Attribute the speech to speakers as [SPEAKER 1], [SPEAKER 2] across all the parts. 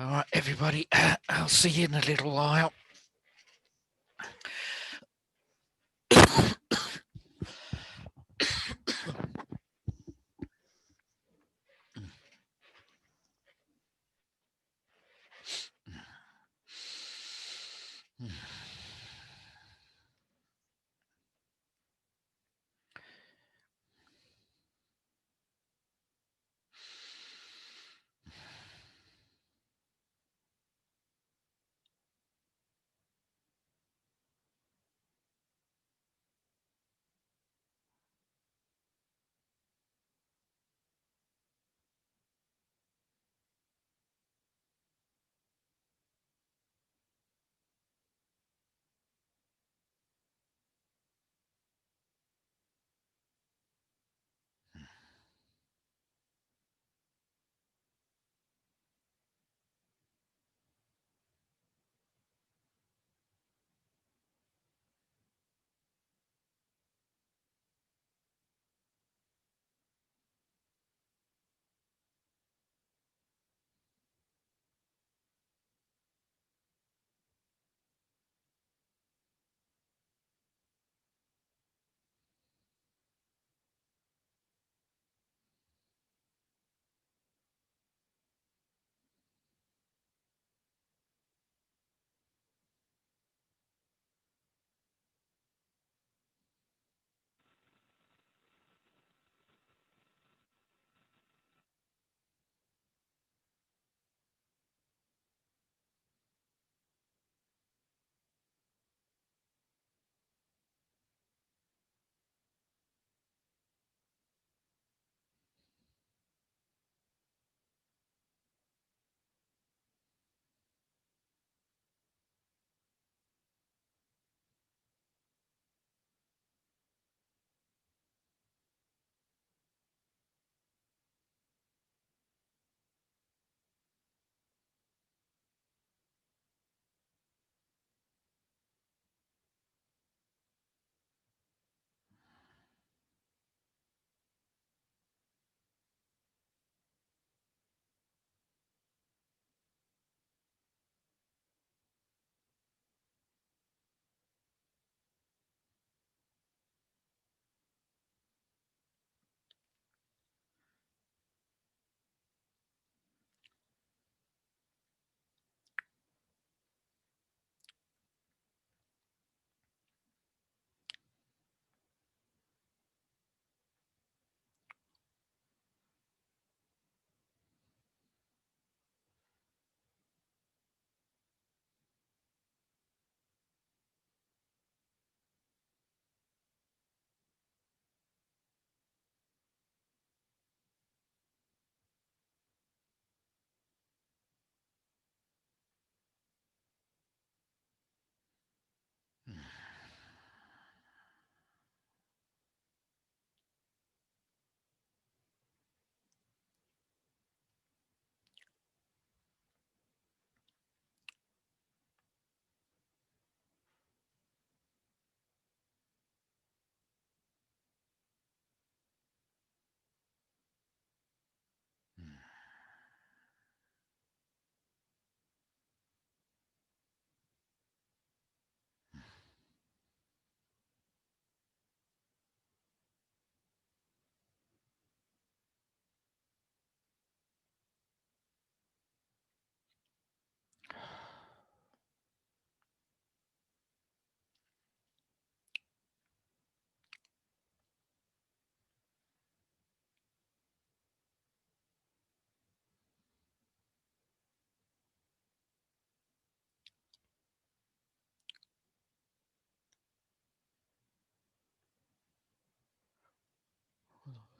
[SPEAKER 1] All right, everybody, I'll see you in a little while.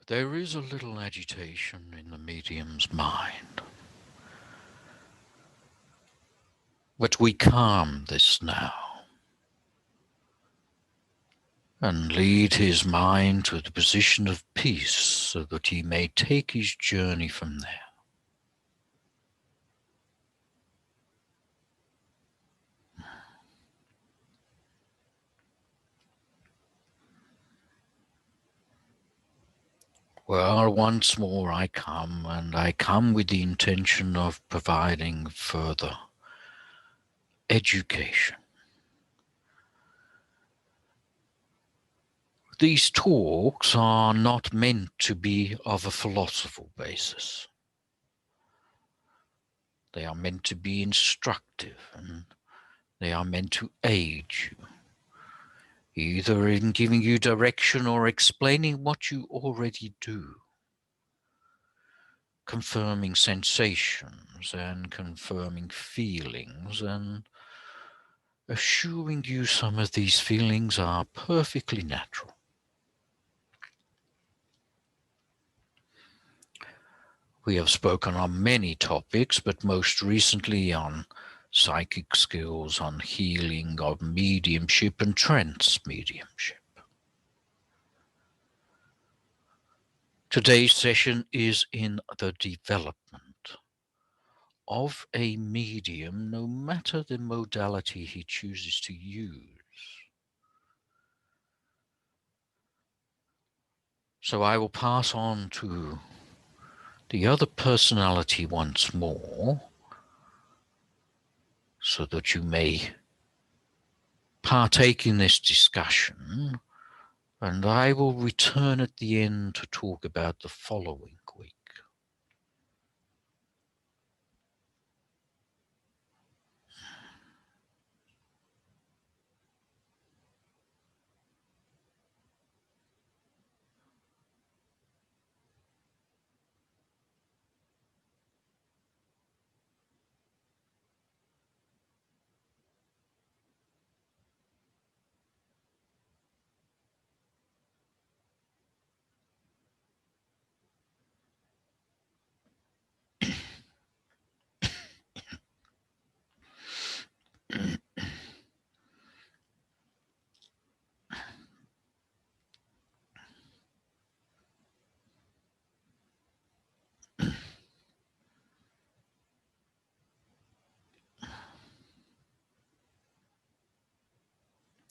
[SPEAKER 1] There is a little agitation in the medium's mind, but we calm this now and lead his mind to the position of peace so that he may take his journey from there. Well, once more I come, and I come with the intention of providing further education. These talks are not meant to be of a philosophical basis. They are meant to be instructive, and they are meant to aid you, either in giving you direction or explaining what you already do, confirming sensations and confirming feelings, and assuring you some of these feelings are perfectly natural. We have spoken on many topics, but most recently on psychic skills, on healing, of mediumship and trance mediumship. Today's session is in the development of a medium, no matter the modality he chooses to use. So I will pass on to the other personality once more, so that you may partake in this discussion, and I will return at the end to talk about the following week.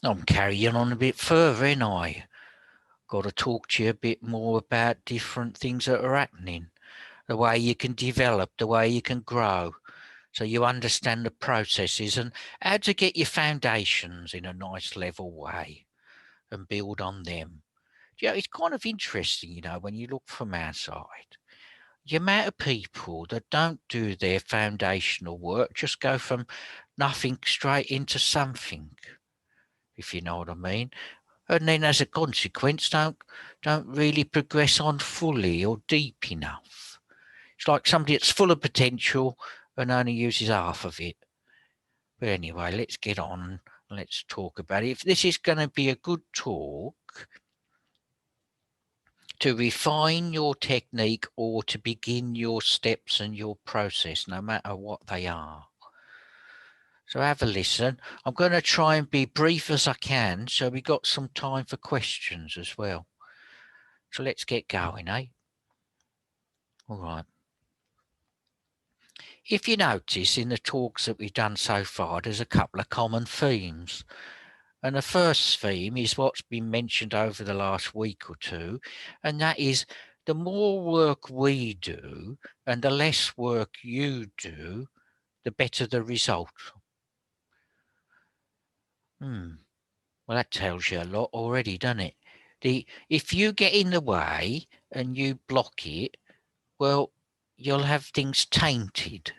[SPEAKER 1] I'm carrying on a bit further, ain't I? Got to talk to you a bit more about different things that are happening, the way you can develop, the way you can grow, so you understand the processes and how to get your foundations in a nice level way and build on them. Yeah, it's kind of interesting, when you look from outside. The amount of people that don't do their foundational work just go from nothing straight into something, if you know what I mean. And then as a consequence don't really progress on fully or deep enough. It's like somebody that's full of potential and only uses half of it. But anyway, let's get on and let's talk about it. If this is going to be a good talk to refine your technique or to begin your steps and your process, no matter what they are. So have a listen. I'm going to try and be brief as I can, so we got some time for questions as well. So let's get going, eh? All right. If you notice in the talks that we've done so far, there's a couple of common themes. And the first theme is what's been mentioned over the last week or two, and that is the more work we do and the less work you do, the better the result. Well, that tells you a lot already, doesn't it? If you get in the way and you block it, well, you'll have things tainted.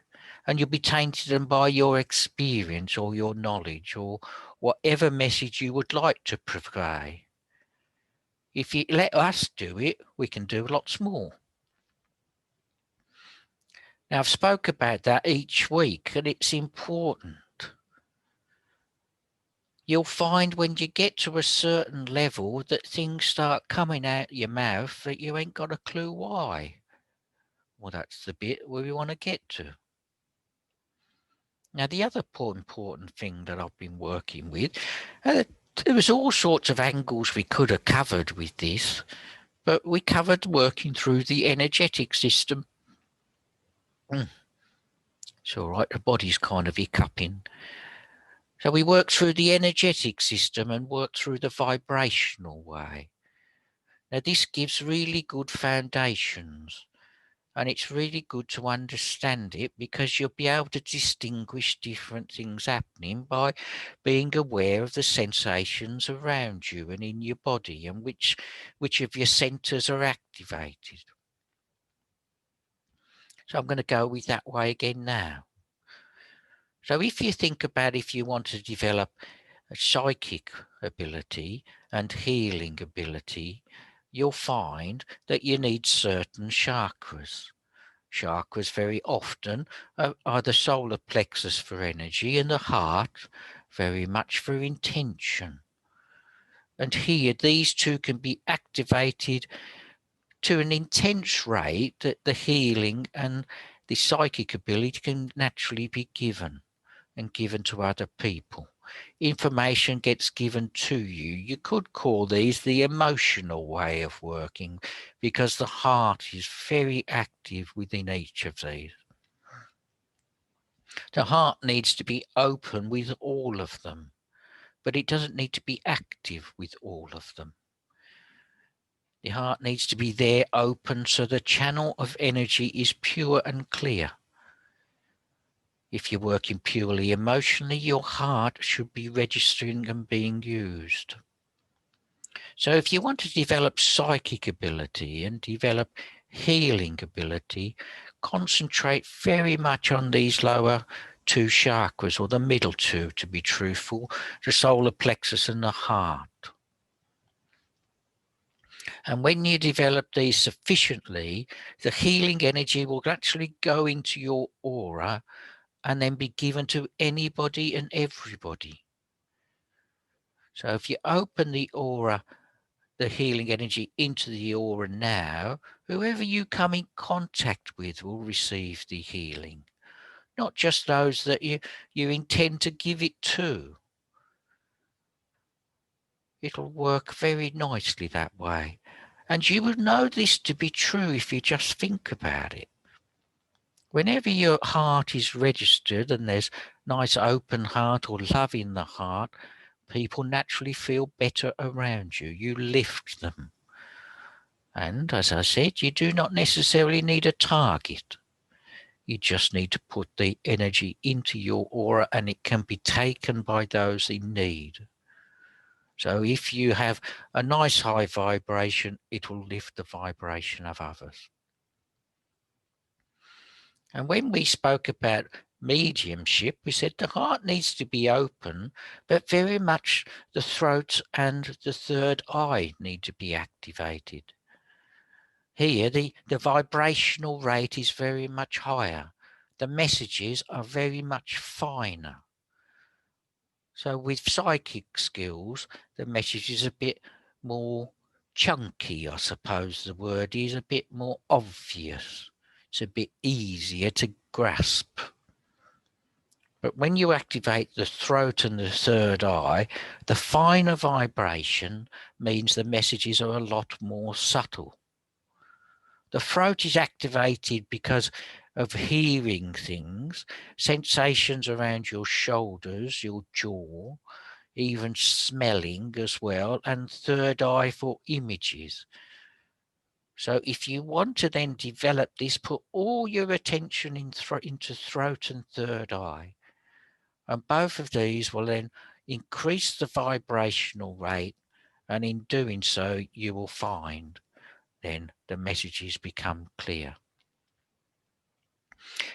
[SPEAKER 1] And you'll be tainted by your experience or your knowledge or whatever message you would like to portray. If you let us do it, we can do lots more. Now, I've spoke about that each week, and it's important. You'll find when you get to a certain level that things start coming out your mouth that you ain't got a clue why. Well, that's the bit where we want to get to. Now, the other important thing that I've been working with, there was all sorts of angles we could have covered with this, but we covered working through the energetic system. It's all right, the body's kind of hiccuping. So we work through the energetic system and work through the vibrational way. Now, this gives really good foundations, and it's really good to understand it because you'll be able to distinguish different things happening by being aware of the sensations around you and in your body, and which of your centers are activated. So I'm going to go with that way again now. So if you think about if you want to develop a psychic ability and healing ability, you'll find that you need certain chakras. Chakras very often are the solar plexus for energy and the heart very much for intention. And here, these two can be activated to an intense rate that the healing and the psychic ability can naturally be given and given to other people. Information gets given to you. You could call these the emotional way of working because the heart is very active within each of these. The heart needs to be open with all of them, but it doesn't need to be active with all of them. The heart needs to be there open so the channel of energy is pure and clear. If you're working purely emotionally, your heart should be registering and being used. So if you want to develop psychic ability and develop healing ability, concentrate very much on these lower two chakras, or the middle two to be truthful, the solar plexus and the heart. And when you develop these sufficiently, the healing energy will actually go into your aura and then be given to anybody and everybody. So if you open the aura, the healing energy into the aura now, whoever you come in contact with will receive the healing, not just those that you intend to give it to. It'll work very nicely that way. And you will know this to be true if you just think about it. Whenever your heart is registered and there's nice open heart or love in the heart, people naturally feel better around you. You lift them. And as I said, you do not necessarily need a target. You just need to put the energy into your aura and it can be taken by those in need. So if you have a nice high vibration, it will lift the vibration of others. And when we spoke about mediumship, we said the heart needs to be open, but very much the throat and the third eye need to be activated. Here, the vibrational rate is very much higher. The messages are very much finer. So with psychic skills, the message is a bit more chunky, I suppose the word is, a bit more obvious. It's a bit easier to grasp. But when you activate the throat and the third eye, the finer vibration means the messages are a lot more subtle. The throat is activated because of hearing things, sensations around your shoulders, your jaw, even smelling as well, and third eye for images. So if you want to then develop this, put all your attention into throat and third eye. And both of these will then increase the vibrational rate. And in doing so, you will find then the messages become clear.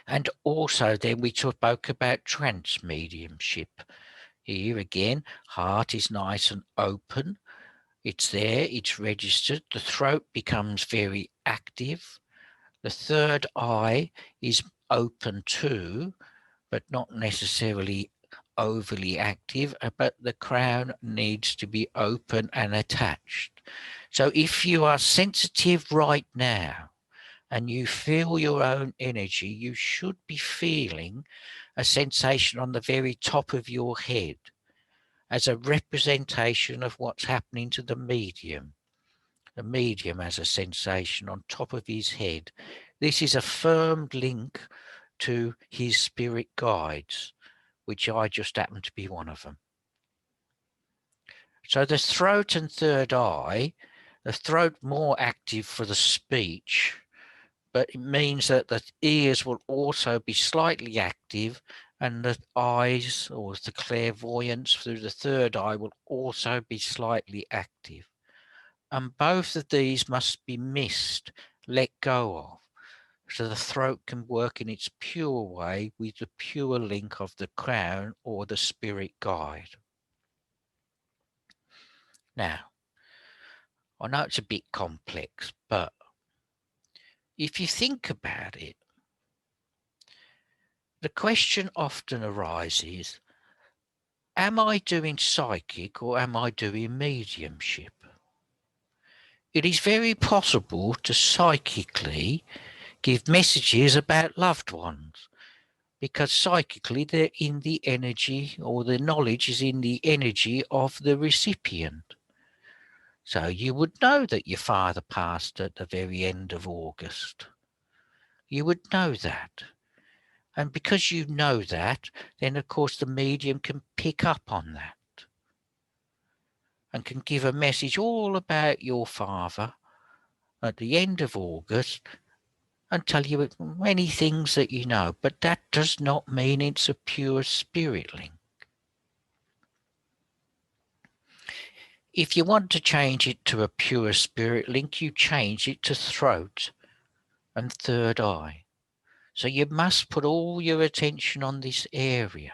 [SPEAKER 1] And also then we spoke about trance mediumship. Here again, heart is nice and open. It's there, it's registered. The throat becomes very active. The third eye is open too, but not necessarily overly active, but the crown needs to be open and attached. So if you are sensitive right now and you feel your own energy, you should be feeling a sensation on the very top of your head as a representation of what's happening to the medium. The medium has a sensation on top of his head. This is a firm link to his spirit guides, which I just happen to be one of them. So the throat and third eye, The throat more active for the speech, but it means that the ears will also be slightly active, and the eyes, or the clairvoyance through the third eye, will also be slightly active. And both of these must be missed, let go of, so the throat can work in its pure way with the pure link of the crown or the spirit guide. Now, I know it's a bit complex, but if you think about it, the question often arises, am I doing psychic or am I doing mediumship? It is very possible to psychically give messages about loved ones, because psychically they're in the energy, or the knowledge is in the energy of the recipient. So you would know that your father passed at the very end of August. You would know that. And because you know that, then of course the medium can pick up on that and can give a message all about your father at the end of August and tell you many things that you know. But that does not mean it's a pure spirit link. If you want to change it to a pure spirit link, you change it to throat and third eye. So you must put all your attention on this area.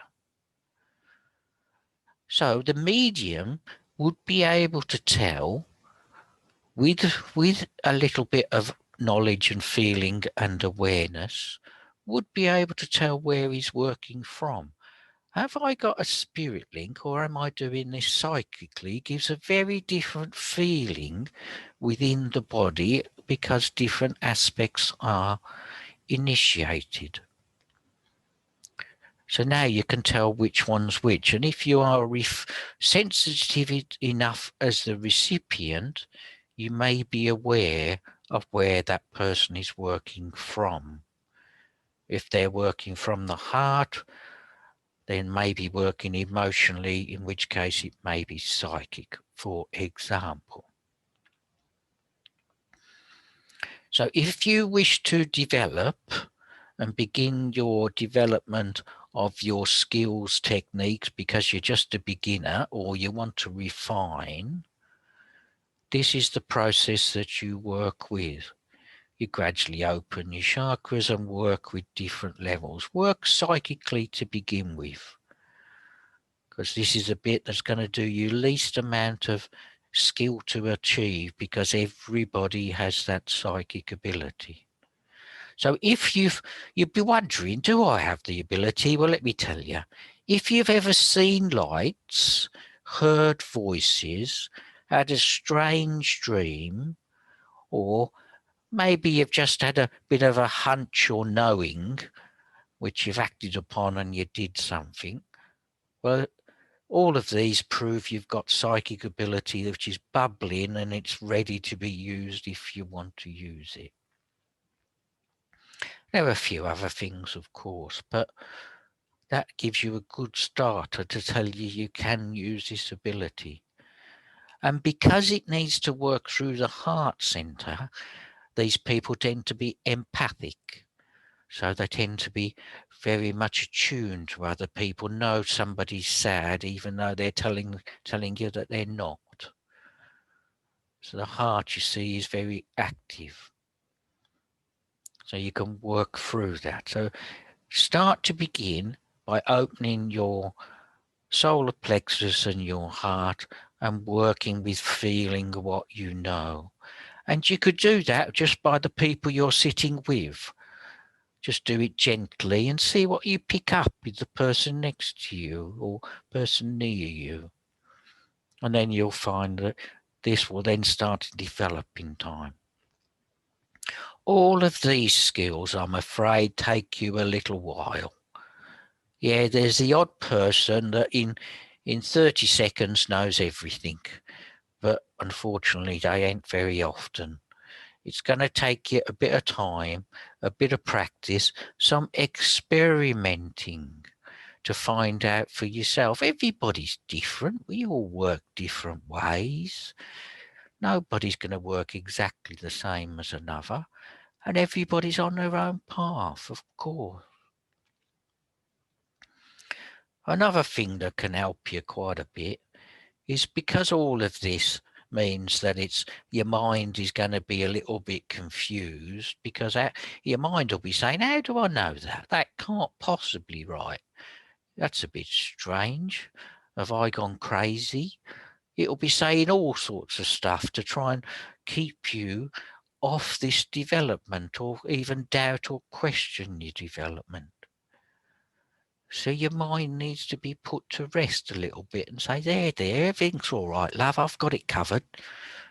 [SPEAKER 1] So the medium would be able to tell with a little bit of knowledge and feeling and awareness, would be able to tell where he's working from. Have I got a spirit link or am I doing this psychically? Gives a very different feeling within the body because different aspects are initiated. So now you can tell which one's which. And if you are sensitive enough as the recipient, you may be aware of where that person is working from. If they're working from the heart, then maybe working emotionally, in which case it may be psychic, for example. So if you wish to develop and begin your development of your skills, techniques, because you're just a beginner or you want to refine, this is the process that you work with. You gradually open your chakras and work with different levels. Work psychically to begin with, because this is a bit that's going to do you least amount of skill to achieve, because everybody has that psychic ability. So if you'd be wondering, do I have the ability? Well, let me tell you. If you've ever seen lights, heard voices, had a strange dream, or maybe you've just had a bit of a hunch or knowing, which you've acted upon and you did something, well, all of these prove you've got psychic ability which is bubbling and it's ready to be used if you want to use it. There are a few other things, of course, but that gives you a good starter to tell you you can use this ability. And because it needs to work through the heart center, these people tend to be empathic. So they tend to be very much attuned to other people, know somebody's sad, even though they're telling you that they're not. So the heart, you see, is very active. So you can work through that. So start to begin by opening your solar plexus and your heart and working with feeling what you know. And you could do that just by the people you're sitting with. Just do it gently and see what you pick up with the person next to you or person near you. And then you'll find that this will then start to develop in time. All of these skills, I'm afraid, take you a little while. Yeah, there's the odd person that in 30 seconds knows everything, but unfortunately they ain't very often. It's going to take you a bit of time, a bit of practice, some experimenting to find out for yourself. Everybody's different. We all work different ways. Nobody's going to work exactly the same as another, and everybody's on their own path, of course. Another thing that can help you quite a bit is because all of this means that your mind is going to be a little bit confused, because your mind will be saying, how do I know that? That can't possibly right. That's a bit strange. Have I gone crazy? It'll be saying all sorts of stuff to try and keep you off this development, or even doubt or question your development. So your mind needs to be put to rest a little bit and say, there, everything's all right, love, I've got it covered.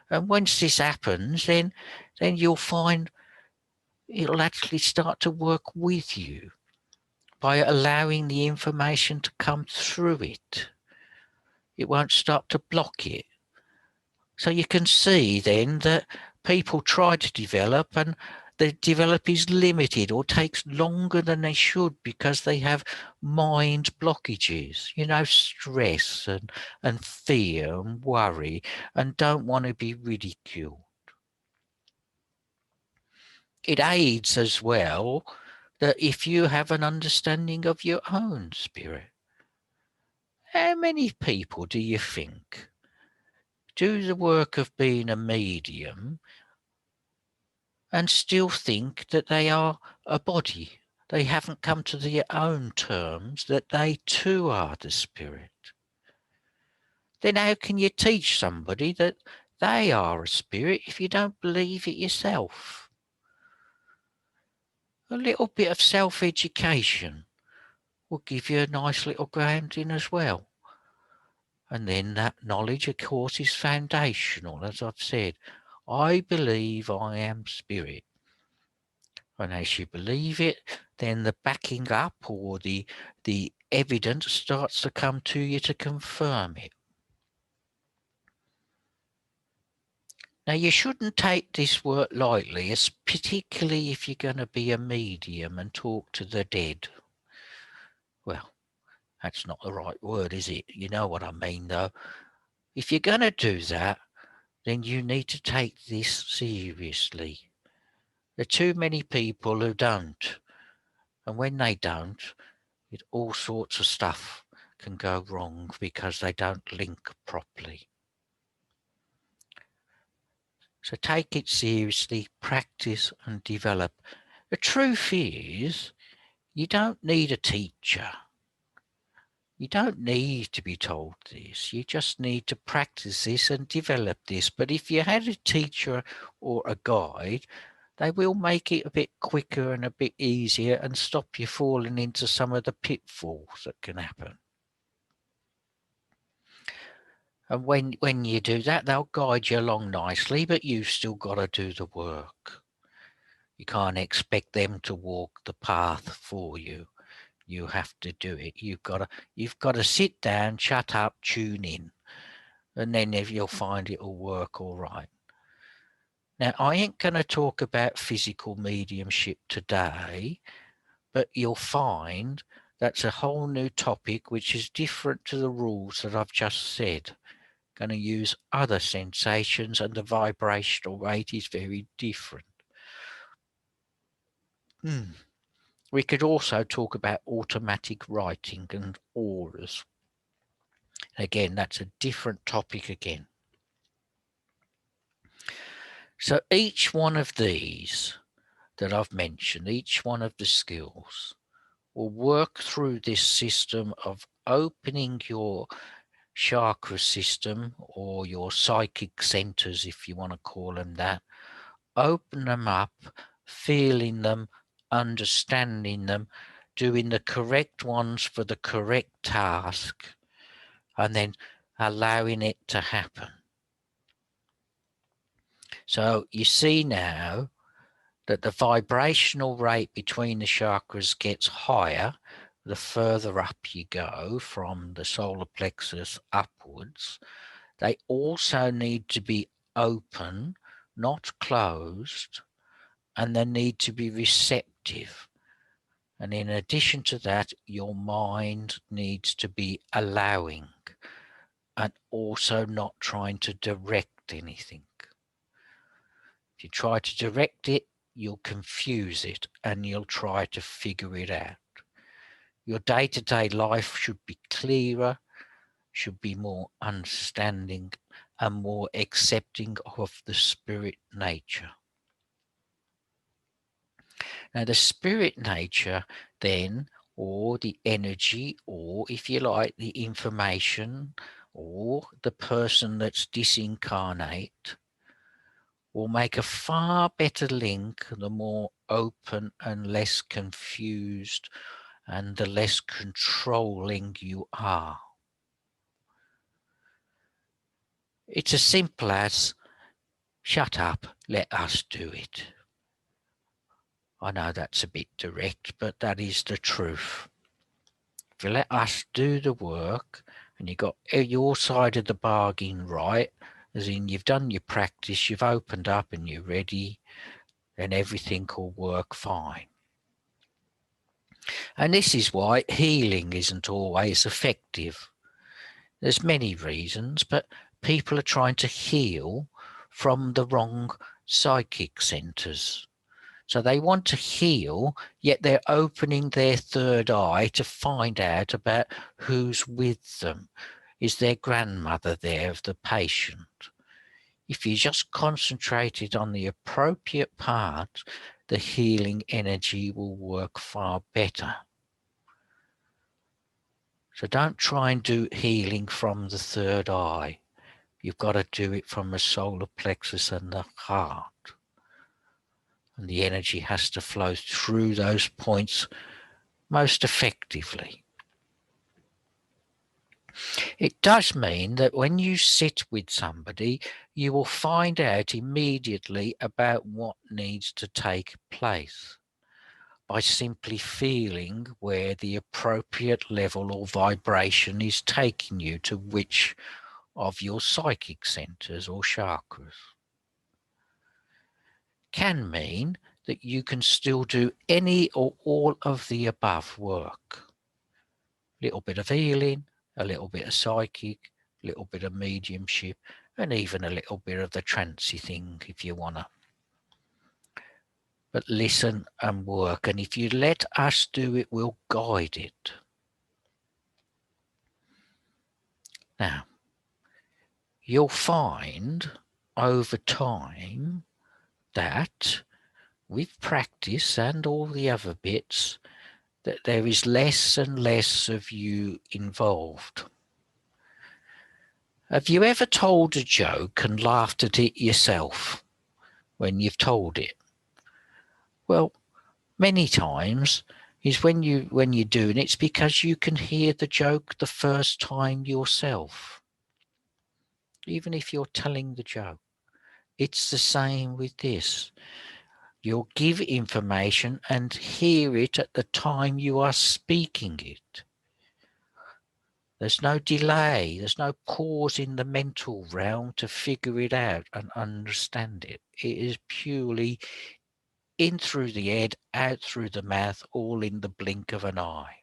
[SPEAKER 1] And once this happens, then you'll find it'll actually start to work with you by allowing the information to come through it. It won't start to block it. So you can see then that people try to develop, and the develop is limited or takes longer than they should because they have mind blockages, stress and fear and worry, and don't want to be ridiculed. It aids as well that if you have an understanding of your own spirit. How many people do you think do the work of being a medium and still think that they are a body? They haven't come to their own terms that they too are the spirit. Then how can you teach somebody that they are a spirit if you don't believe it yourself? A little bit of self-education will give you a nice little grounding as well. And then that knowledge, of course, is foundational. As I've said, I believe I am spirit. And as you believe it, then the backing up or the evidence starts to come to you to confirm it. Now, you shouldn't take this work lightly, particularly if you're going to be a medium and talk to the dead. Well, that's not the right word, is it? You know what I mean, though. If you're going to do that, then you need to take this seriously. There are too many people who don't. And when they don't, all sorts of stuff can go wrong because they don't link properly. So take it seriously, practice and develop. The truth is, you don't need a teacher. You don't need to be told this. You just need to practice this and develop this. But if you had a teacher or a guide, they will make it a bit quicker and a bit easier and stop you falling into some of the pitfalls that can happen. And when you do that, they'll guide you along nicely, but you've still got to do the work. You can't expect them to walk the path for you. You have to do it. You've got to sit down, shut up, tune in, and then if you'll find it'll work all right. Now, I ain't going to talk about physical mediumship today, but you'll find that's a whole new topic which is different to the rules that I've just said. Going to use other sensations, and the vibrational rate is very different. We could also talk about automatic writing and auras. Again, that's a different topic again. So each one of these that I've mentioned, each one of the skills, will work through this system of opening your chakra system or your psychic centers, if you want to call them that. Open them up, feeling them, understanding them, doing the correct ones for the correct task, and then allowing it to happen. So you see now that the vibrational rate between the chakras gets higher the further up you go from the solar plexus upwards. They also need to be open, not closed, and they need to be receptive. And in addition to that, your mind needs to be allowing and also not trying to direct anything. If you try to direct it, you'll confuse it and you'll try to figure it out. Your day-to-day life should be clearer, should be more understanding and more accepting of the spirit nature. Now, the spirit nature then, or the energy, or if you like, the information, or the person that's disincarnate, will make a far better link the more open and less confused and the less controlling you are. It's as simple as, shut up, let us do it. I know that's a bit direct, but that is the truth. If you let us do the work and you got your side of the bargain right, as in you've done your practice, you've opened up and you're ready, then everything will work fine. And this is why healing isn't always effective. There's many reasons, but people are trying to heal from the wrong psychic centers. So they want to heal, yet they're opening their third eye to find out about who's with them. Is their grandmother there of the patient? If you just concentrated on the appropriate part, the healing energy will work far better. So don't try and do healing from the third eye. You've got to do it from the solar plexus and the heart. And the energy has to flow through those points most effectively. It does mean that when you sit with somebody, you will find out immediately about what needs to take place by simply feeling where the appropriate level or vibration is taking you to which of your psychic centers or chakras. Can mean that you can still do any or all of the above work. A little bit of healing, a little bit of psychic, a little bit of mediumship, and even a little bit of the trancey thing if you want to. But listen and work, and if you let us do it, we'll guide it. Now, you'll find over time that with practice and all the other bits, that there is less and less of you involved. Have you ever told a joke and laughed at it yourself when you've told it? Well, many times is when you're doing it, it's because you can hear the joke the first time yourself. Even if you're telling the joke, it's the same with this. You'll give information and hear it at the time you are speaking it. There's no delay. There's no pause in the mental realm to figure it out and understand it. It is purely in through the head, out through the mouth, all in the blink of an eye.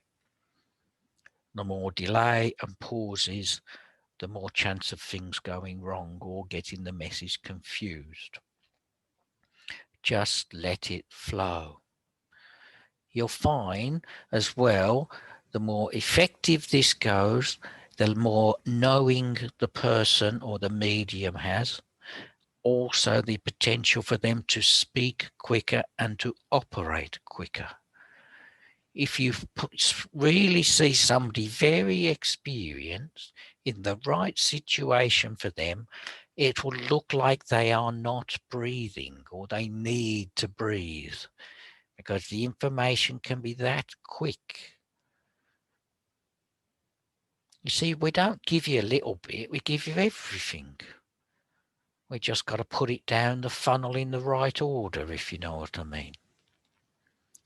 [SPEAKER 1] The more delay and pauses, the more chance of things going wrong or getting the message confused. Just let it flow. You'll find as well, the more effective this goes, the more knowing the person or the medium has, also the potential for them to speak quicker and to operate quicker. If you really see somebody very experienced in the right situation for them, it will look like they are not breathing or they need to breathe, because the information can be that quick. You see, we don't give you a little bit, we give you everything. We just got to put it down the funnel in the right order, if you know what I mean.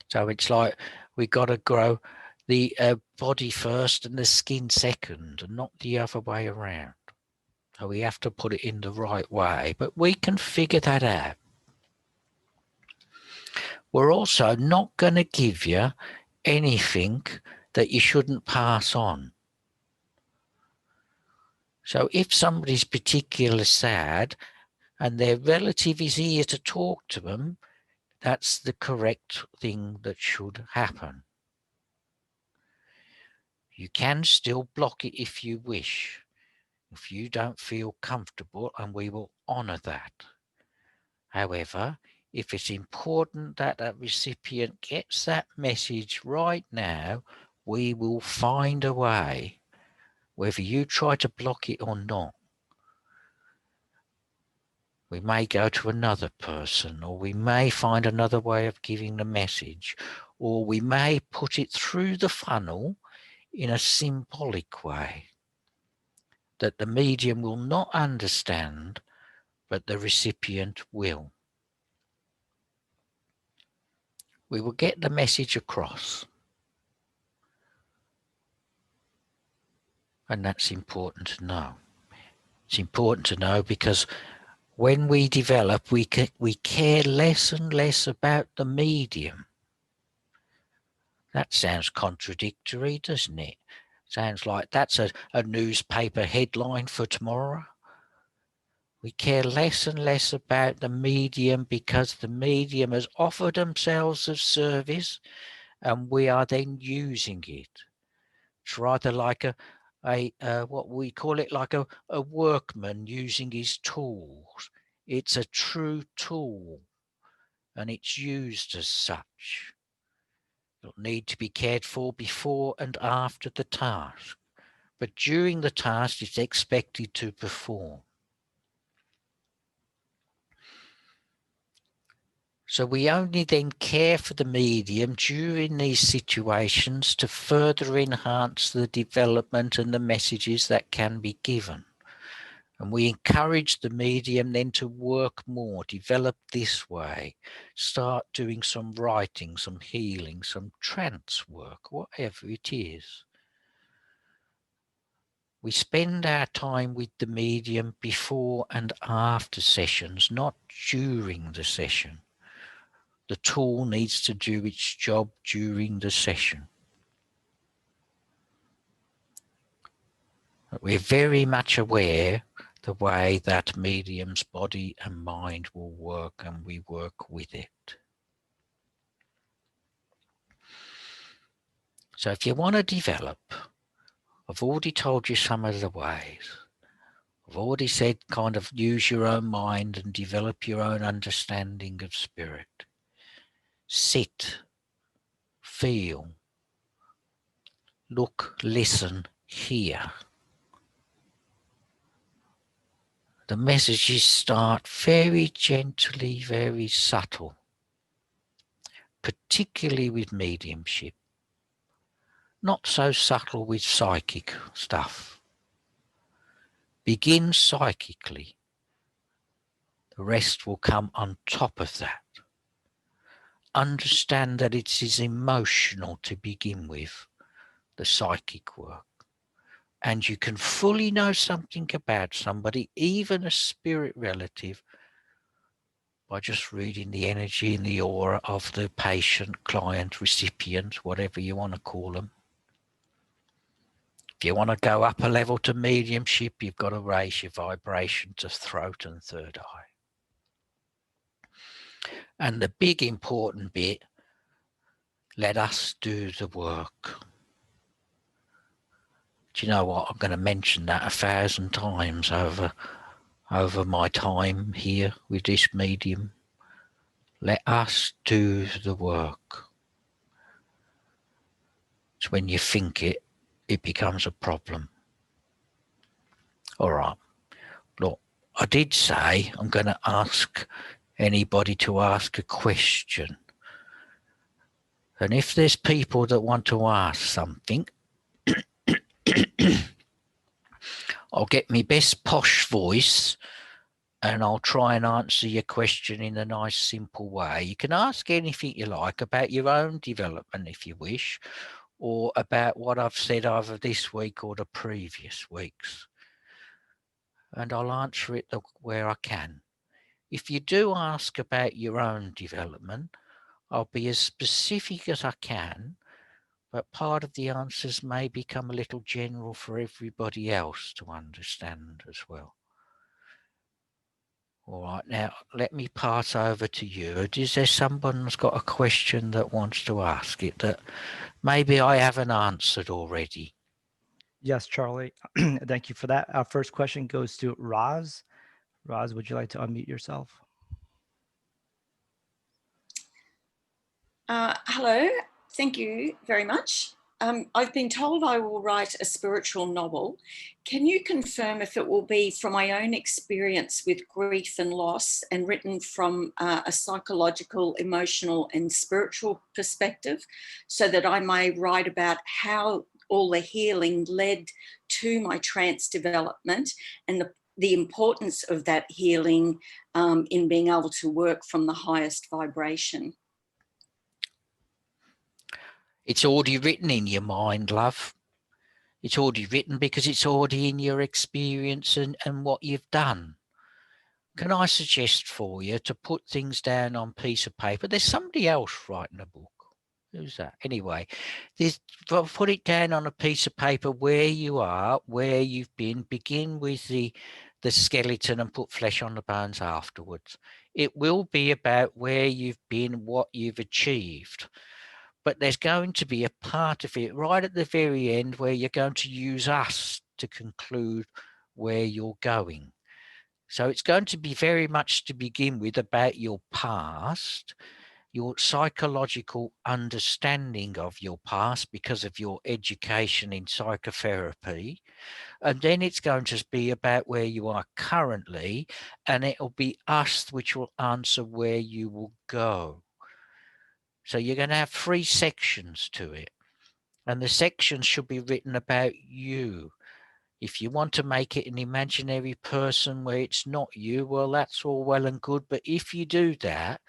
[SPEAKER 1] So it's like we got to grow the body first and the skin second, and not the other way around. So we have to put it in the right way, but we can figure that out. We're also not going to give you anything that you shouldn't pass on. So if somebody's particularly sad, and their relative is here to talk to them, that's the correct thing that should happen. You can still block it if you wish, if you don't feel comfortable, and we will honour that. However, if it's important that that recipient gets that message right now, we will find a way, whether you try to block it or not. We may go to another person, or we may find another way of giving the message, or we may put it through the funnel in a symbolic way that the medium will not understand, but the recipient will. We will get the message across. And that's important to know. It's important to know because when we develop, we care less and less about the medium. That sounds contradictory, doesn't it? Sounds like that's a newspaper headline for tomorrow. We care less and less about the medium because the medium has offered themselves as service and we are then using it. It's rather like a what we call it, like a workman using his tools. It's a true tool and it's used as such. It'll need to be cared for before and after the task, but during the task it's expected to perform. So we only then care for the medium during these situations to further enhance the development and the messages that can be given. And we encourage the medium then to work more, develop this way, start doing some writing, some healing, some trance work, whatever it is. We spend our time with the medium before and after sessions, not during the session. The tool needs to do its job during the session. We're very much aware the way that medium's body and mind will work, and we work with it. So if you want to develop, I've already told you some of the ways. I've already said kind of use your own mind and develop your own understanding of spirit. Sit, feel, look, listen, hear. The messages start very gently, very subtle, particularly with mediumship. Not so subtle with psychic stuff. Begin psychically. The rest will come on top of that. Understand that it is emotional to begin with, the psychic work. And you can fully know something about somebody, even a spirit relative, by just reading the energy and the aura of the patient, client, recipient, whatever you want to call them. If you want to go up a level to mediumship, you've got to raise your vibration to throat and third eye. And the big important bit, let us do the work. Do you know what? I'm going to mention that 1,000 times over my time here with this medium. Let us do the work. It's when you think it becomes a problem. All right. Look, I did say I'm going to ask anybody to ask a question. And if there's people that want to ask something, I'll get my best posh voice and I'll try and answer your question in a nice, simple way. You can ask anything you like about your own development if you wish, or about what I've said either this week or the previous weeks. And I'll answer it where I can. If you do ask about your own development, I'll be as specific as I can, but part of the answers may become a little general for everybody else to understand as well. All right, now let me pass over to you. Is there someone that's got a question that wants to ask it that maybe I haven't answered already?
[SPEAKER 2] Yes, Charlie. Thank you for that. Our first question goes to Roz. Roz, would you like to unmute yourself?
[SPEAKER 3] Hello, thank you very much. I've been told I will write a spiritual novel. Can you confirm if it will be from my own experience with grief and loss and written from a psychological, emotional, and spiritual perspective, so that I may write about how all the healing led to my trance development and the importance of that healing in being able to work from the highest vibration?
[SPEAKER 1] It's already written in your mind, love. It's already written because it's already in your experience and what you've done. Can I suggest for you to put things down on piece of paper? There's somebody else writing a book. Who's that? Anyway, put it down on a piece of paper where you are, where you've been. Begin with the skeleton and put flesh on the bones afterwards. It will be about where you've been, what you've achieved. But there's going to be a part of it right at the very end where you're going to use us to conclude where you're going. So it's going to be very much to begin with about your past, your psychological understanding of your past because of your education in psychotherapy. And then it's going to be about where you are currently, and it'll be us which will answer where you will go. So you're going to have 3 sections to it. And the sections should be written about you. If you want to make it an imaginary person where it's not you, well, that's all well and good. But if you do that,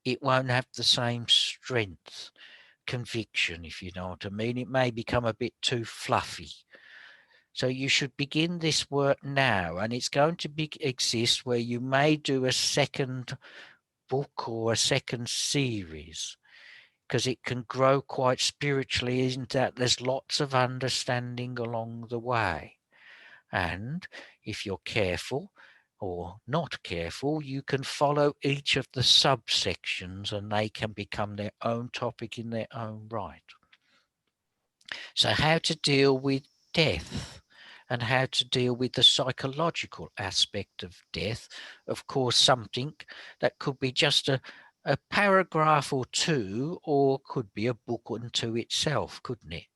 [SPEAKER 1] it won't have the same strength, conviction, if you know what I mean. It may become a bit too fluffy. So you should begin this work now, and it's going to exist where you may do a second book or a second series, because it can grow quite spiritually, isn't that? There's lots of understanding along the way. And if you're careful or not careful, you can follow each of the subsections and they can become their own topic in their own right. So how to deal with death and how to deal with the psychological aspect of death. Of course, something that could be just a paragraph or two, or could be a book unto itself, couldn't it?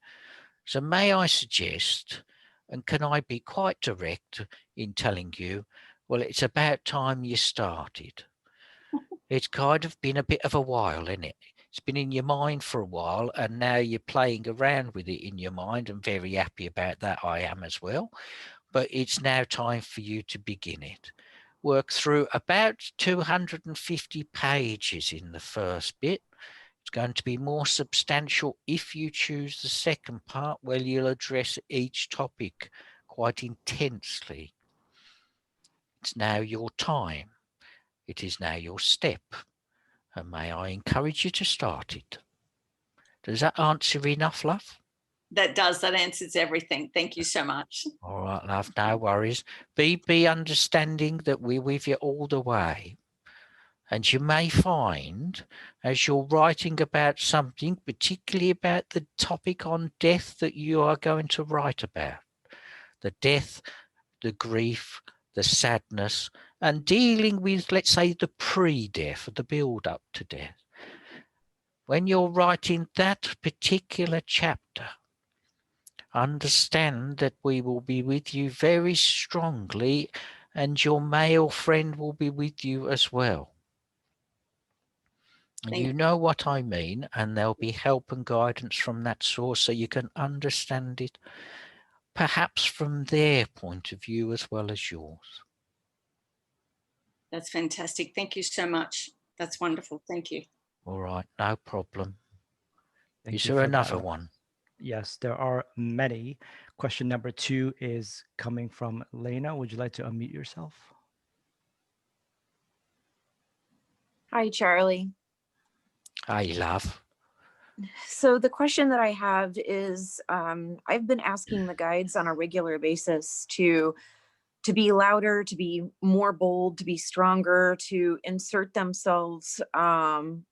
[SPEAKER 1] So may I suggest, and can I be quite direct in telling you, well, it's about time you started. It's kind of been a bit of a while, isn't it? It's been in your mind for a while, and now you're playing around with it in your mind. I'm very happy about that. I am as well. But it's now time for you to begin it. Work through about 250 pages in the first bit. It's going to be more substantial if you choose the second part, where you'll address each topic quite intensely. It's now your time. It is now your step. And may I encourage you to start it? Does that answer enough, love?
[SPEAKER 3] That does. That answers everything. Thank you so much.
[SPEAKER 1] All right, love, no worries. Be understanding that we're with you all the way. And you may find, as you're writing about something, particularly about the topic on death that you are going to write about, the death, the grief, the sadness, and dealing with, let's say, the pre-death, the build-up to death. When you're writing that particular chapter, understand that we will be with you very strongly, and your male friend will be with you as well. And you know what I mean, and there'll be help and guidance from that source so you can understand it, perhaps from their point of view as well as yours.
[SPEAKER 3] That's fantastic. Thank you so much. That's wonderful. Thank you.
[SPEAKER 1] All right, no problem.
[SPEAKER 2] Thank
[SPEAKER 1] Is
[SPEAKER 2] you
[SPEAKER 1] there
[SPEAKER 2] for
[SPEAKER 1] another
[SPEAKER 2] that.
[SPEAKER 1] one?
[SPEAKER 2] Yes, there are many. Question number 2 is coming from Lena. Would you like to unmute yourself?
[SPEAKER 4] Hi, Charlie.
[SPEAKER 1] Hi, love.
[SPEAKER 4] So the question that I have is, I've been asking the guides on a regular basis to to be louder, to be more bold, to be stronger, to insert themselves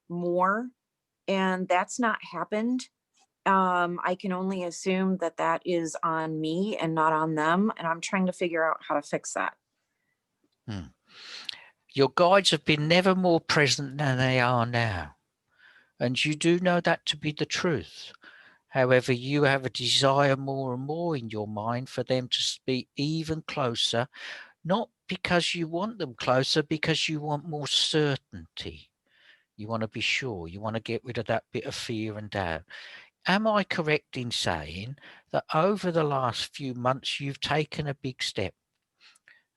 [SPEAKER 4] more. And that's not happened. I can only assume that that is on me and not on them. And I'm trying to figure out how to fix that.
[SPEAKER 1] Your guides have been never more present than they are now. And you do know that to be the truth. However, you have a desire more and more in your mind for them to be even closer, not because you want them closer, because you want more certainty. You want to be sure. You want to get rid of that bit of fear and doubt. Am I correct in saying that over the last few months, you've taken a big step?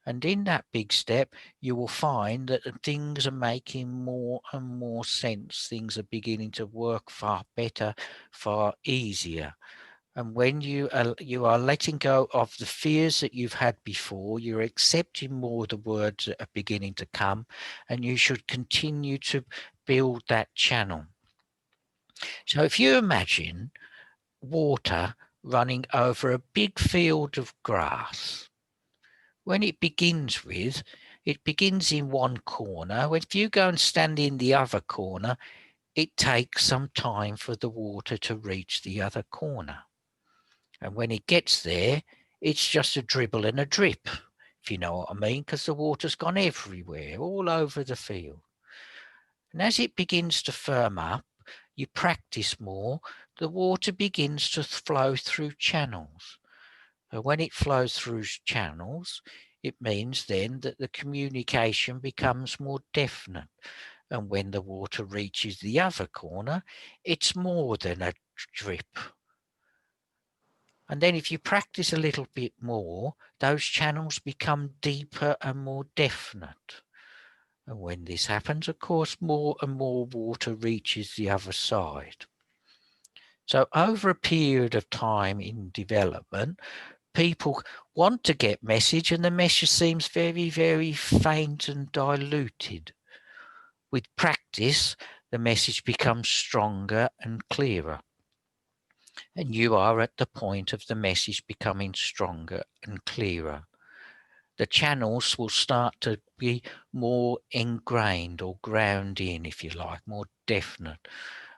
[SPEAKER 1] And in that big step, you will find that things are making more and more sense. Things are beginning to work far better, far easier. And when you are letting go of the fears that you've had before, you're accepting more the words that are beginning to come, and you should continue to build that channel. So if you imagine water running over a big field of grass, when it begins in one corner. If you go and stand in the other corner, it takes some time for the water to reach the other corner. And when it gets there, it's just a dribble and a drip, if you know what I mean, because the water's gone everywhere, all over the field. And as it begins to firm up, you practice more, the water begins to flow through channels. And when it flows through channels, it means then that the communication becomes more definite. And when the water reaches the other corner, it's more than a drip. And then if you practice a little bit more, those channels become deeper and more definite. And when this happens, of course, more and more water reaches the other side. So over a period of time in development, people want to get message, and the message seems very, very faint and diluted. With practice, the message becomes stronger and clearer. And you are at the point of the message becoming stronger and clearer. The channels will start to be more ingrained or ground in, if you like, more definite,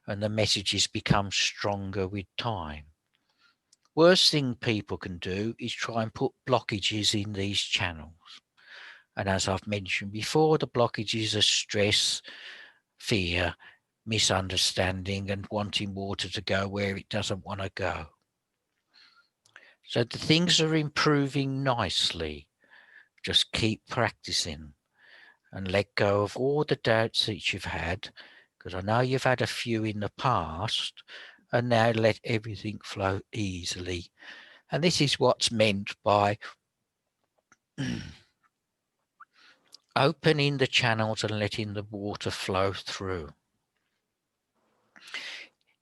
[SPEAKER 1] and the messages become stronger with time. Worst thing people can do is try and put blockages in these channels. And as I've mentioned before, the blockages are stress, fear, misunderstanding, and wanting water to go where it doesn't want to go. So the things are improving nicely. Just keep practicing and let go of all the doubts that you've had, because I know you've had a few in the past, and now let everything flow easily. And this is what's meant by opening the channels and letting the water flow through.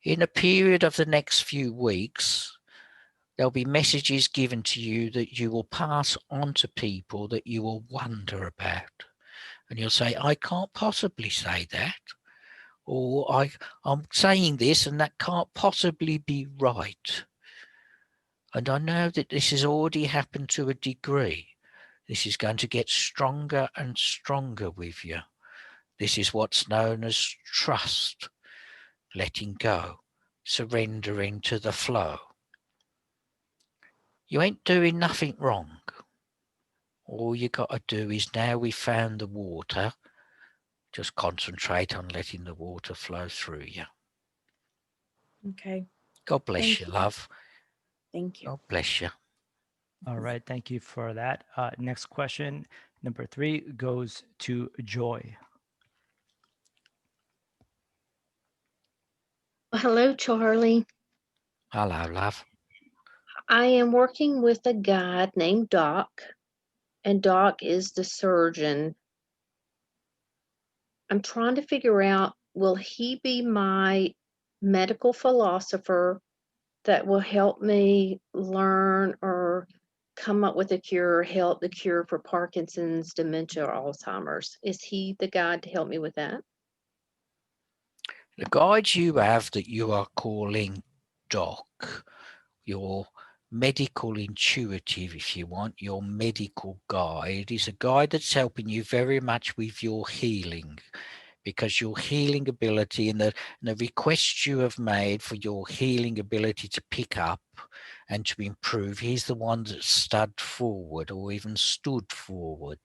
[SPEAKER 1] In a period of the next few weeks, there'll be messages given to you that you will pass on to people that you will wonder about. And you'll say, I can't possibly say that. Or I'm saying this and that can't possibly be right. And I know that this has already happened to a degree. This is going to get stronger and stronger with you. This is what's known as trust, letting go, surrendering to the flow. You ain't doing nothing wrong. All you got to do is, now we've found the water, just concentrate on letting the water flow through you.
[SPEAKER 4] Okay.
[SPEAKER 1] God bless
[SPEAKER 4] Thank
[SPEAKER 1] you,
[SPEAKER 4] you.
[SPEAKER 1] love.
[SPEAKER 4] Thank you.
[SPEAKER 1] God bless you.
[SPEAKER 2] All right, thank you for that. Next question, number 3, goes to Joy.
[SPEAKER 5] Hello, Charlie.
[SPEAKER 1] Hello, love.
[SPEAKER 5] I am working with a guy named Doc, and Doc is the surgeon. I'm trying to figure out, will he be my medical philosopher that will help me learn or come up with a cure, help the cure for Parkinson's, dementia, or Alzheimer's? Is he the guy to help me with that?
[SPEAKER 1] The guide you have that you are calling Doc, your medical intuitive, if you want, your medical guide is a guide that's helping you very much with your healing, because your healing ability and the requests you have made for your healing ability to pick up and to improve, he's the one that stood forward or even stood forward,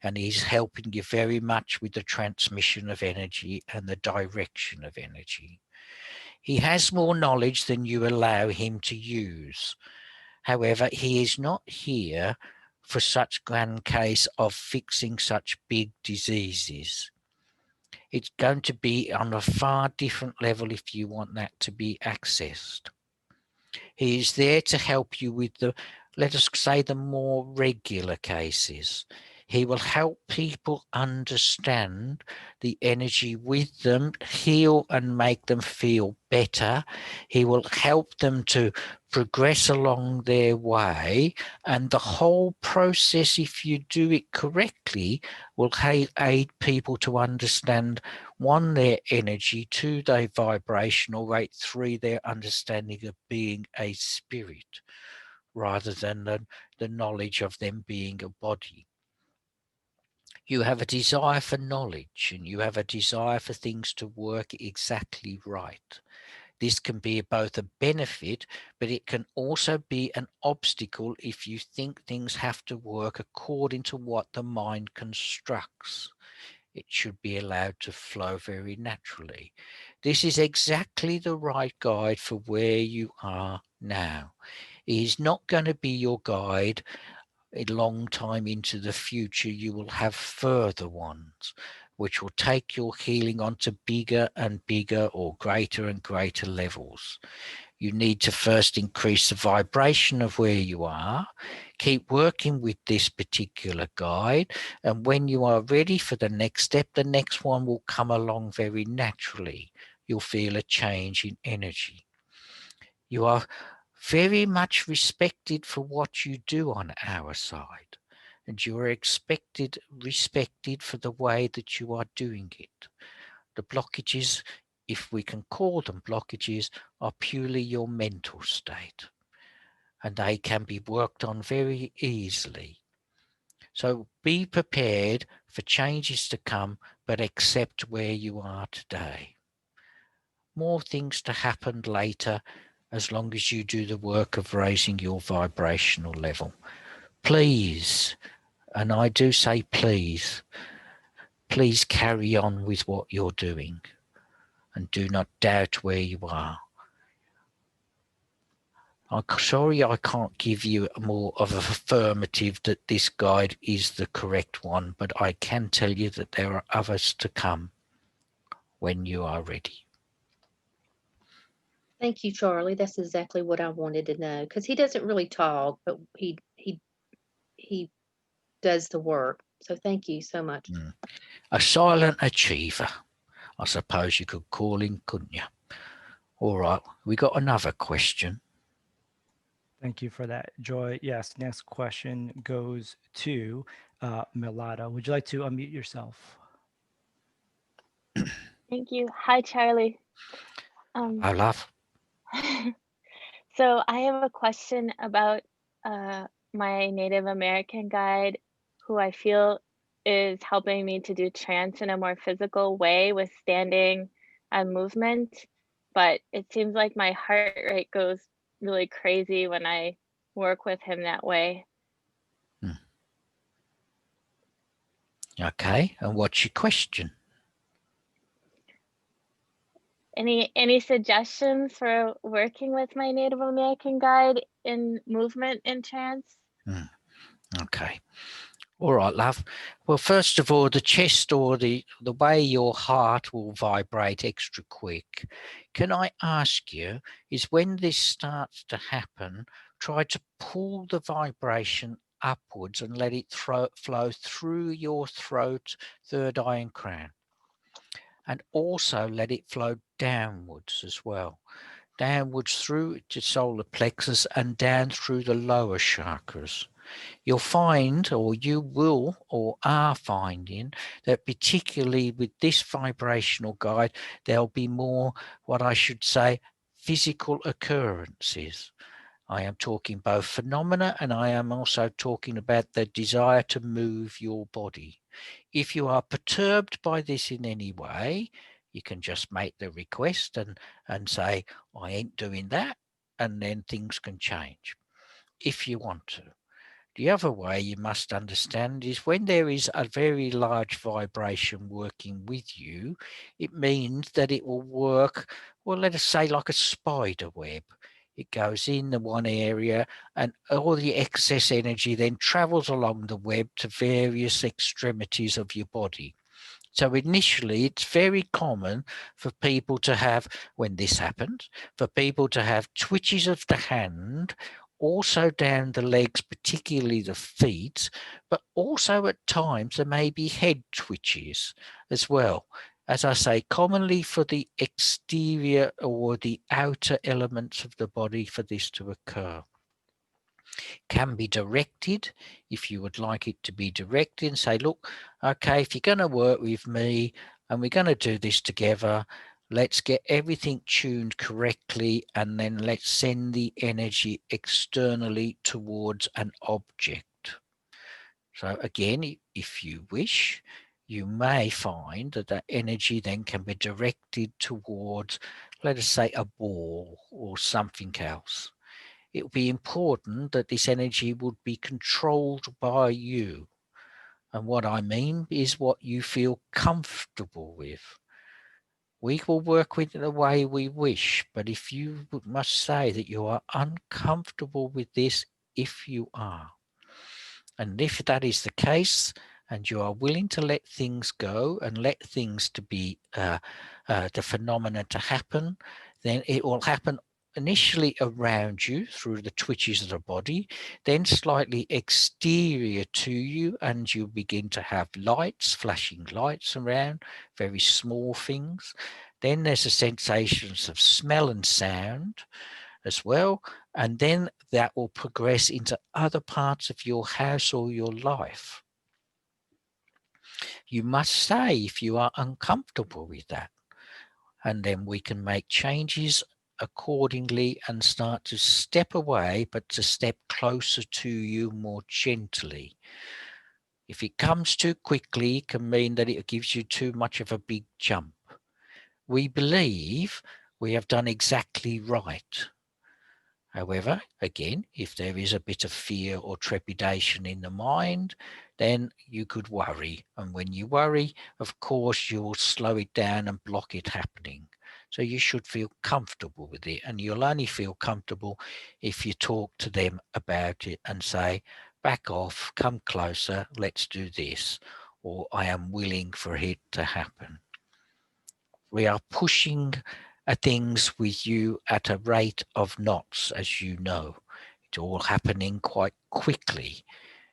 [SPEAKER 1] and he's helping you very much with the transmission of energy and the direction of energy. He has more knowledge than you allow him to use. However, he is not here for such grand case of fixing such big diseases. It's going to be on a far different level if you want that to be accessed. He is there to help you with the, let us say, the more regular cases. He will help people understand the energy with them, heal and make them feel better. He will help them to progress along their way. And the whole process, if you do it correctly, will aid people to understand, 1, their energy, 2, their vibrational rate, 3, their understanding of being a spirit, rather than the knowledge of them being a body. You have a desire for knowledge, and you have a desire for things to work exactly right. This can be both a benefit, but it can also be an obstacle if you think things have to work according to what the mind constructs. It should be allowed to flow very naturally. This is exactly the right guide for where you are now. It is not going to be your guide a long time into the future. You will have further ones which will take your healing onto bigger and bigger or greater and greater levels. You need to first increase the vibration of where you are, keep working with this particular guide, and when you are ready for the next step, the next one will come along very naturally. You'll feel a change in energy. You are very much respected for what you do on our side, and you are respected for the way that you are doing it. The blockages, if we can call them blockages, are purely your mental state, and they can be worked on very easily. So be prepared for changes to come, but accept where you are today. More things to happen later, as long as you do the work of raising your vibrational level. Please, and I do say please carry on with what you're doing, and do not doubt where you are. I'm sorry I can't give you more of an affirmative that this guide is the correct one, but I can tell you that there are others to come when you are ready.
[SPEAKER 5] Thank you, Charlie. That's exactly what I wanted to know, because he doesn't really talk, but he does the work. So thank you so much.
[SPEAKER 1] A silent achiever, I suppose you could call him, couldn't you? All right, we got another question.
[SPEAKER 2] Thank you for that, Joy. Yes, next question goes to Milada. Would you like to unmute yourself?
[SPEAKER 6] Thank you. Hi, Charlie.
[SPEAKER 1] I love.
[SPEAKER 6] So I have a question about my Native American guide, who I feel is helping me to do trance in a more physical way with standing and movement. But it seems like my heart rate goes really crazy when I work with him that way.
[SPEAKER 1] Okay, and what's your question?
[SPEAKER 6] Any suggestions for working with my Native American guide in movement in trance?
[SPEAKER 1] Okay. All right, love. Well, first of all, the chest, or the way your heart will vibrate extra quick. Can I ask you, is when this starts to happen, try to pull the vibration upwards and let it flow through your throat, third eye and crown. And also let it flow downwards as well. Downwards through to solar plexus and down through the lower chakras. You'll find, or you will, or are finding, that particularly with this vibrational guide, there'll be more, what I should say, physical occurrences. I am talking both phenomena, and I am also talking about the desire to move your body. If you are perturbed by this in any way, you can just make the request and say, I ain't doing that, and then things can change if you want to. The other way you must understand is when there is a very large vibration working with you, it means that it will work, well, let us say like a spider web. It goes in the one area and all the excess energy then travels along the web to various extremities of your body. So initially, it's very common for people to have, when this happens, for people to have twitches of the hand, also down the legs, particularly the feet, but also at times there may be head twitches as well. As I say, commonly for the exterior or the outer elements of the body for this to occur. Can be directed if you would like it to be directed and say, look, okay, if you're going to work with me and we're going to do this together, let's get everything tuned correctly and then let's send the energy externally towards an object. So again, if you wish, you may find that that energy then can be directed towards, let us say, a ball or something else. It will be important that this energy would be controlled by you. And what I mean is what you feel comfortable with. We will work with it the way we wish, but if you must say that you are uncomfortable with this, if you are. And if that is the case, and you are willing to let things go and let things to be, the phenomena to happen, then it will happen initially around you through the twitches of the body, then slightly exterior to you, and you begin to have lights, flashing lights around, very small things. Then there's the sensations of smell and sound as well, and then that will progress into other parts of your house or your life. You must say if you are uncomfortable with that, and then we can make changes accordingly and start to step away, but to step closer to you more gently. If it comes too quickly, it can mean that it gives you too much of a big jump. We believe we have done exactly right. However, again, if there is a bit of fear or trepidation in the mind, then you could worry. And when you worry, of course, you'll slow it down and block it happening. So you should feel comfortable with it. And you'll only feel comfortable if you talk to them about it and say, back off, come closer, let's do this. Or I am willing for it to happen. We are pushing things with you at a rate of knots, as you know. It's all happening quite quickly.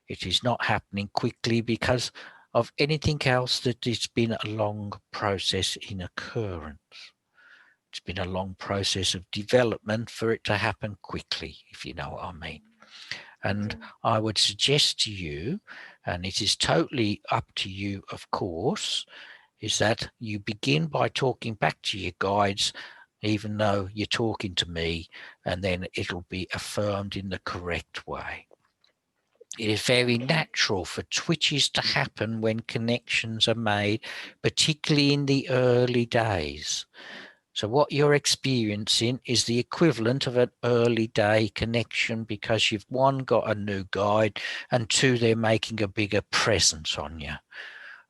[SPEAKER 1] It is not happening quickly because of anything else that it's been a long process in occurrence. It's been a long process of development for it to happen quickly, if you know what I mean. And I would suggest to you, and it is totally up to you, of course, is that you begin by talking back to your guides, even though you're talking to me, and then it'll be affirmed in the correct way. It is very natural for twitches to happen when connections are made, particularly in the early days. So what you're experiencing is the equivalent of an early day connection because you've, one, got a new guide, and two, they're making a bigger presence on you,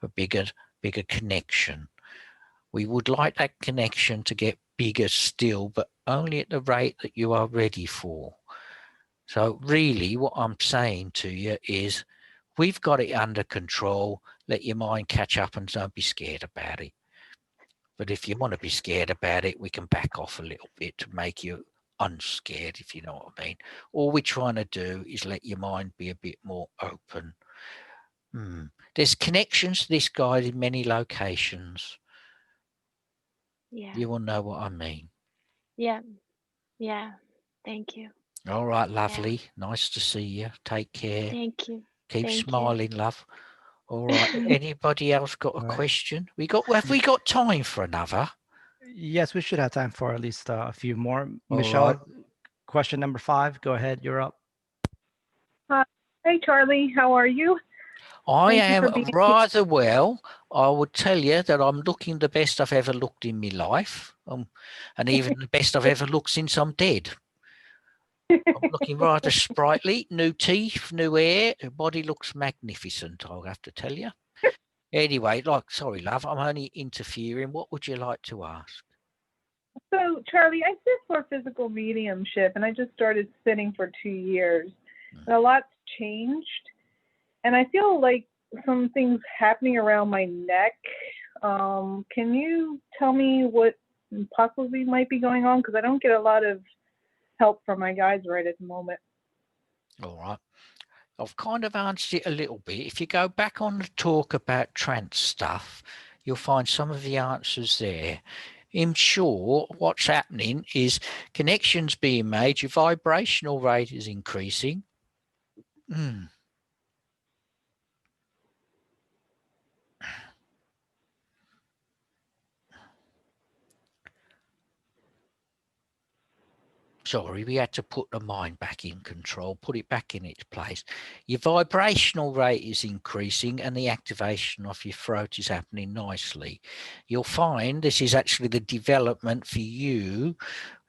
[SPEAKER 1] a bigger connection. We would like that connection to get bigger still, but only at the rate that you are ready for. So really what I'm saying to you is we've got it under control. Let your mind catch up and don't be scared about it. But if you want to be scared about it, we can back off a little bit to make you unscared, if you know what I mean. All we're trying to do is let your mind be a bit more open. There's connections to this guide in many locations.
[SPEAKER 6] Yeah.
[SPEAKER 1] You will know what I mean.
[SPEAKER 6] Yeah. Yeah. Thank you.
[SPEAKER 1] All right, lovely. Nice to see you. Take care.
[SPEAKER 6] Thank you.
[SPEAKER 1] Keep
[SPEAKER 6] Thank you.
[SPEAKER 1] smiling, love. All right. Anybody else got a
[SPEAKER 2] All right.
[SPEAKER 1] question? Have we got time for another?
[SPEAKER 2] Yes, we should have time for at least a few more.
[SPEAKER 1] All
[SPEAKER 2] Michelle,
[SPEAKER 1] right.
[SPEAKER 2] question number 5. Go ahead. You're up.
[SPEAKER 7] Hey, Charlie, how are you?
[SPEAKER 1] I
[SPEAKER 7] Thank you
[SPEAKER 1] am
[SPEAKER 7] for being here.
[SPEAKER 1] rather well. I would tell you that I'm looking the best I've ever looked in my life, and even the best I've ever looked since I'm dead. I'm looking rather sprightly, new teeth, new hair. The body looks magnificent, I'll have to tell you. Anyway, sorry, love, I'm only interfering. What would you like to ask?
[SPEAKER 7] So, Charlie, I sit for physical mediumship, and I just started sitting for 2 years. And a lot's changed, and I feel like some things happening around my neck. Can you tell me what possibly might be going on? Because I don't get a lot of help from my guides right at the moment.
[SPEAKER 1] All right. I've kind of answered it a little bit. If you go back on the talk about trance stuff, you'll find some of the answers there. In short, what's happening is connections being made, your vibrational rate is increasing. Sorry, we had to put the mind back in control, put it back in its place. Your vibrational rate is increasing and the activation of your throat is happening nicely. You'll find this is actually the development for you,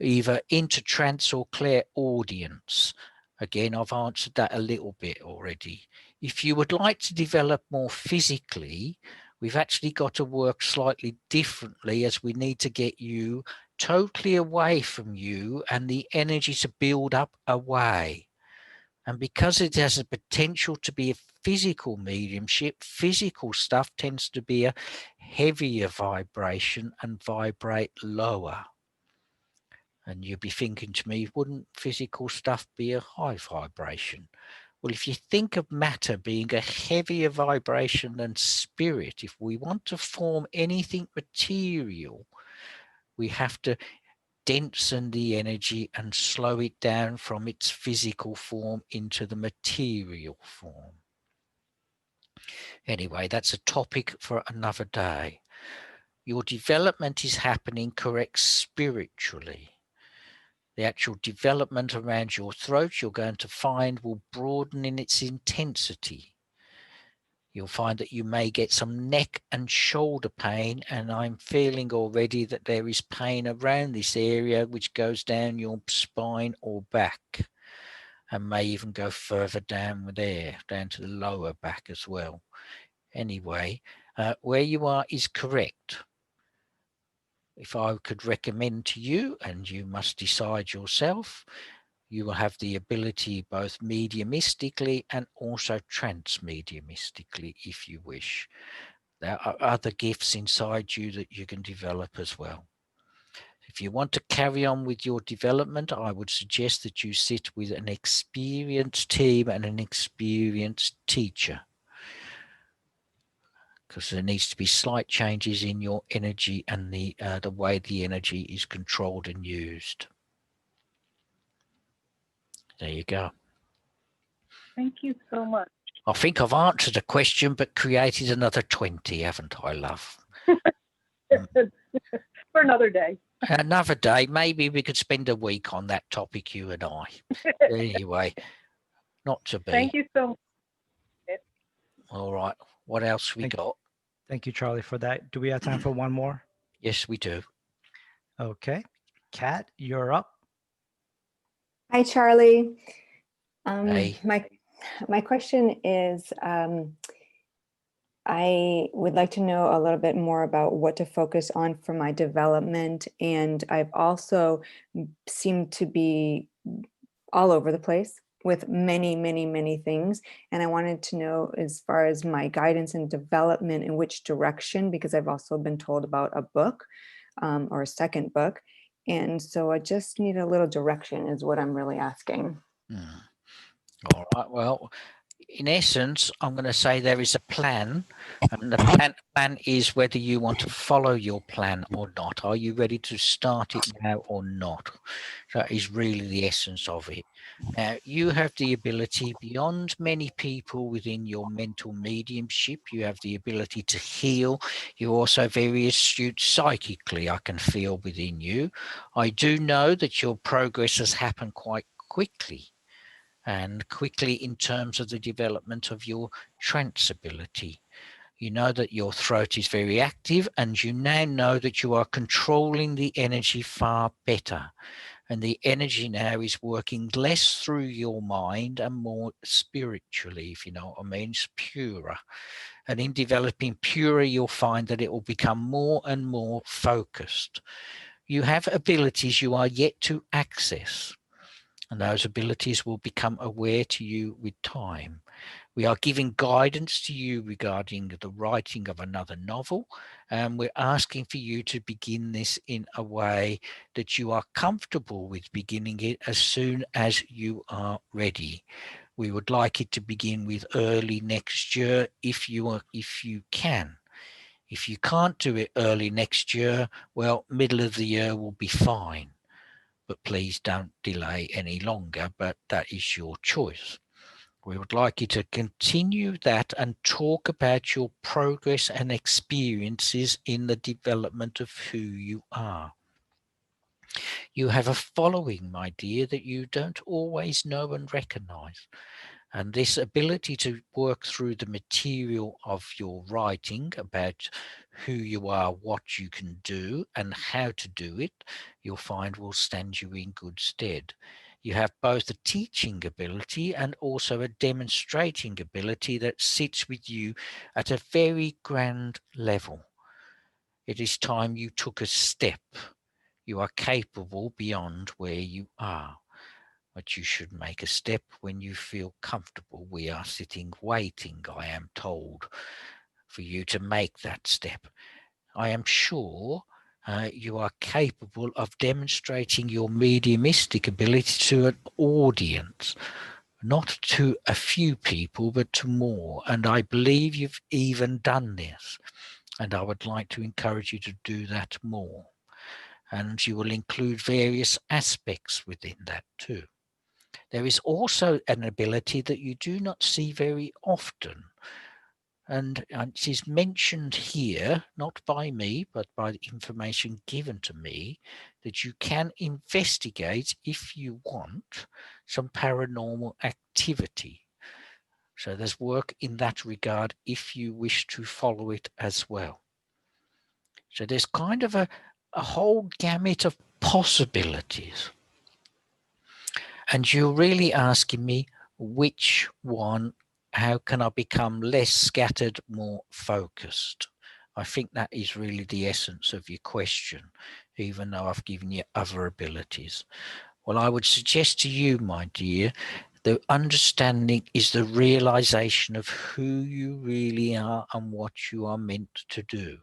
[SPEAKER 1] either into trance or clairaudience. Again, I've answered that a little bit already. If you would like to develop more physically, we've actually got to work slightly differently, as we need to get you totally away from you and the energy to build up away. And because it has a potential to be a physical mediumship, physical stuff tends to be a heavier vibration and vibrate lower. And you'd be thinking to me, wouldn't physical stuff be a high vibration? Well, if you think of matter being a heavier vibration than spirit, if we want to form anything material, we have to densen the energy and slow it down from its physical form into the material form. Anyway, that's a topic for another day. Your development is happening correct spiritually. The actual development around your throat, you're going to find, will broaden in its intensity. You'll find that you may get some neck and shoulder pain, and I'm feeling already that there is pain around this area which goes down your spine or back, and may even go further down there, down to the lower back as well. Anyway, where you are is correct. If I could recommend to you, and you must decide yourself, you will have the ability both mediumistically and also transmediumistically if you wish. There are other gifts inside you that you can develop as well. If you want to carry on with your development, I would suggest that you sit with an experienced team and an experienced teacher, because there needs to be slight changes in your energy and the way the energy is controlled and used. There you go.
[SPEAKER 7] Thank you so much.
[SPEAKER 1] I think I've answered a question, but created another 20, haven't I, love?
[SPEAKER 7] For another day.
[SPEAKER 1] Another day. Maybe we could spend a week on that topic, you and I. Anyway, not to be.
[SPEAKER 7] Thank you so much.
[SPEAKER 1] All right. What else we got?
[SPEAKER 2] Thank you, Charlie, for that. Do we have time for one more?
[SPEAKER 1] Yes, we do.
[SPEAKER 2] Okay. Kat, you're up.
[SPEAKER 8] Hi, Charlie.
[SPEAKER 1] Hey.
[SPEAKER 8] My question is, I would like to know a little bit more about what to focus on for my development. And I've also seemed to be all over the place with many, many, many things. And I wanted to know, as far as my guidance and development, in which direction, because I've also been told about a book or a second book. And so I just need a little direction is what I'm really asking.
[SPEAKER 1] All right. Well, In essence, I'm going to say there is a plan, and the plan is whether you want to follow your plan or not. Are you ready to start it now or not? That is really the essence of it. Now, you have the ability beyond many people within your mental mediumship. You have the ability to heal. You're also very astute psychically, I can feel within you. I do know that your progress has happened quite quickly, and quickly in terms of the development of your trance ability. You know that your throat is very active, and you now know that you are controlling the energy far better. And the energy now is working less through your mind and more spiritually, if you know what I mean. It's purer. And in developing purer, you'll find that it will become more and more focused. You have abilities you are yet to access, and those abilities will become aware to you with time. We are giving guidance to you regarding the writing of another novel, and we're asking for you to begin this in a way that you are comfortable with beginning it as soon as you are ready. We would like it to begin with early next year if you can. If you can't do it early next year, well, middle of the year will be fine. But please don't delay any longer, but that is your choice. We would like you to continue that and talk about your progress and experiences in the development of who you are. You have a following, my dear, that you don't always know and recognize. And this ability to work through the material of your writing about who you are, what you can do, and how to do it, you'll find will stand you in good stead. You have both a teaching ability and also a demonstrating ability that sits with you at a very grand level. It is time you took a step. You are capable beyond where you are. But you should make a step when you feel comfortable. We are sitting waiting, I am told, for you to make that step. I am sure you are capable of demonstrating your mediumistic ability to an audience, not to a few people, but to more. And I believe you've even done this. And I would like to encourage you to do that more. And you will include various aspects within that too. There is also an ability that you do not see very often. And it is mentioned here, not by me, but by the information given to me, that you can investigate, if you want, some paranormal activity. So there's work in that regard if you wish to follow it as well. So there's kind of a whole gamut of possibilities. And you're really asking me which one, how can I become less scattered, more focused? I think that is really the essence of your question, even though I've given you other abilities. Well, I would suggest to you, my dear, the understanding is the realization of who you really are and what you are meant to do.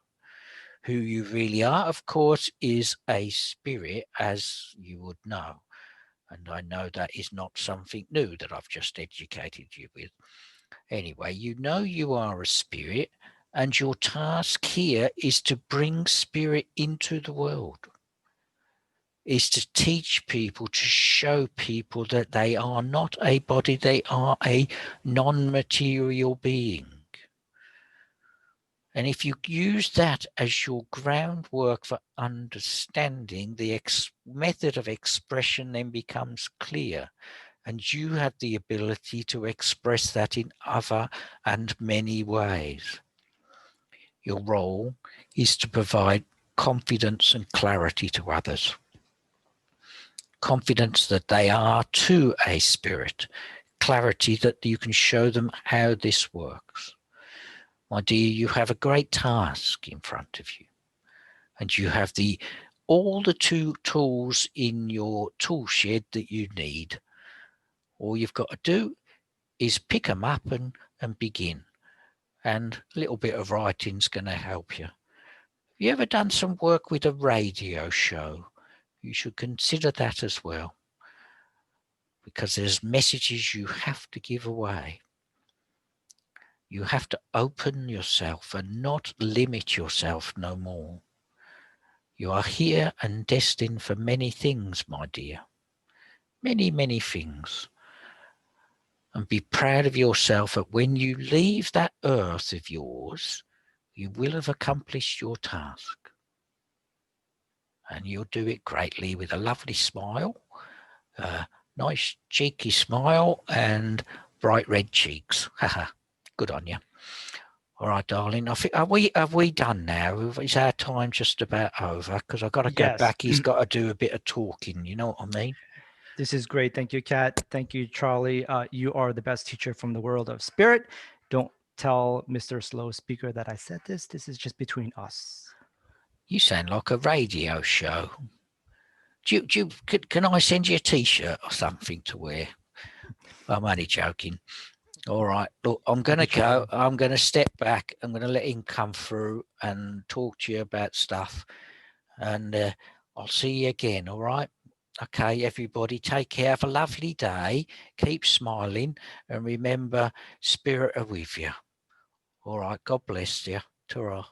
[SPEAKER 1] Who you really are, of course, is a spirit, as you would know. And I know that is not something new that I've just educated you with. Anyway, you know you are a spirit, and your task here is to bring spirit into the world, is to teach people, to show people that they are not a body, they are a non-material being. And if you use that as your groundwork for understanding, the method of expression then becomes clear. And you have the ability to express that in other and many ways. Your role is to provide confidence and clarity to others. Confidence that they are too a spirit. Clarity that you can show them how this works. My dear, you have a great task in front of you, and you have all the tools in your tool shed that you need. All you've got to do is pick them up and begin, and a little bit of writing's going to help you. Have you ever done some work with a radio show? You should consider that as well, because there's messages you have to give away. You have to open yourself and not limit yourself no more. You are here and destined for many things, my dear. Many, many things. And be proud of yourself that when you leave that earth of yours, you will have accomplished your task. And you'll do it greatly with a lovely smile, nice cheeky smile and bright red cheeks. Haha, good on you. All right, darling. I think have we done now? Is our time just about over? Because I've got to go
[SPEAKER 2] Yes.
[SPEAKER 1] back. He's got to do a bit of talking. You know what I mean?
[SPEAKER 2] This is great. Thank you, Kat. Thank you, Charlie. You are the best teacher from the world of spirit. Don't tell Mr. Slow Speaker that I said this. This is just between us.
[SPEAKER 1] You sound like a radio show. Can I send you a T-shirt or something to wear? I'm only joking. All right. Look, I'm going to go. I'm going to step back. I'm going to let him come through and talk to you about stuff. And I'll see you again. All right. Okay, everybody, take care. Have a lovely day. Keep smiling. And remember, spirit are with you. All right. God bless you. Ta-ra.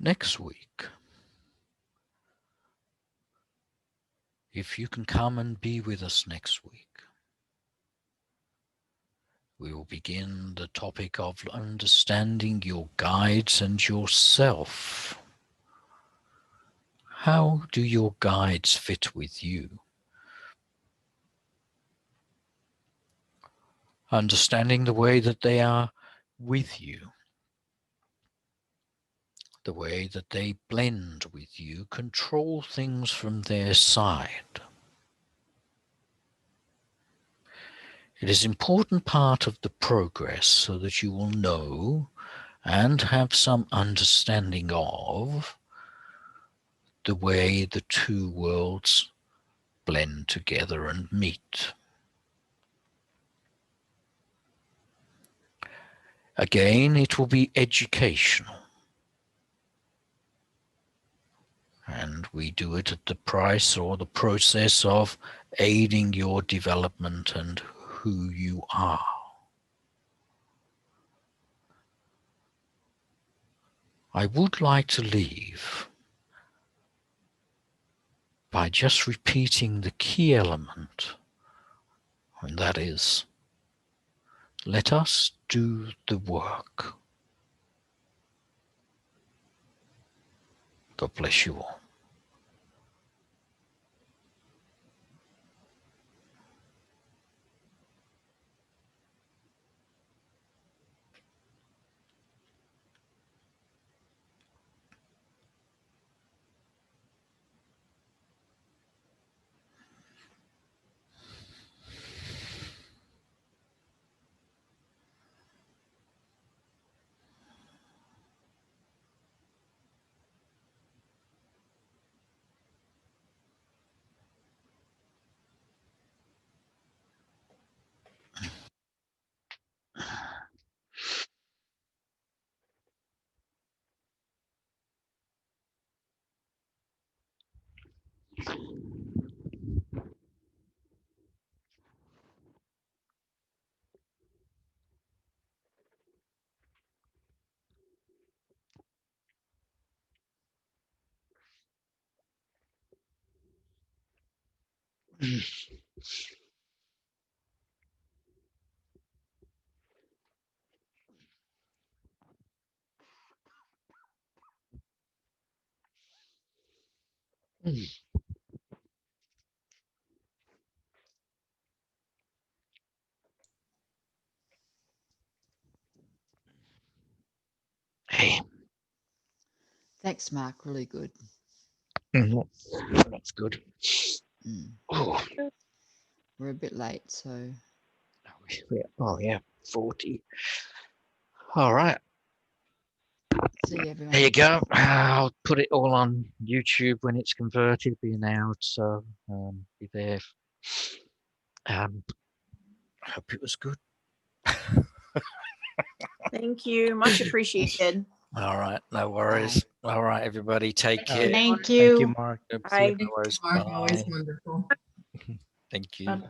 [SPEAKER 1] Next week, if you can come and be with us next week, we will begin the topic of understanding your guides and yourself. How do your guides fit with you? Understanding the way that they are with you, the way that they blend with you, control things from their side. It is an important part of the progress so that you will know and have some understanding of the way the two worlds blend together and meet. Again, it will be educational. And we do it at the price or the process of aiding your development and who you are. I would like to leave by just repeating the key element, and that is, let us do the work. God bless you all. Hey,
[SPEAKER 9] Thanks, Mark. Really good.
[SPEAKER 1] that's good.
[SPEAKER 9] Mm.
[SPEAKER 1] Oh,
[SPEAKER 9] We're a bit late, so
[SPEAKER 1] oh yeah, 40. All right.
[SPEAKER 9] see everyone.
[SPEAKER 1] There you go. I'll put it all on YouTube when it's converted, being out. So be there. Hope it was good.
[SPEAKER 4] Thank you. Much appreciated.
[SPEAKER 1] All right, no worries. All right, everybody, take care.
[SPEAKER 2] Thank
[SPEAKER 10] Thank
[SPEAKER 2] you,
[SPEAKER 10] you.
[SPEAKER 2] Mark.
[SPEAKER 1] No
[SPEAKER 4] Bye.
[SPEAKER 1] worries.
[SPEAKER 10] Mark, always
[SPEAKER 1] Bye.
[SPEAKER 10] wonderful.
[SPEAKER 1] Thank you.
[SPEAKER 10] Bye-bye.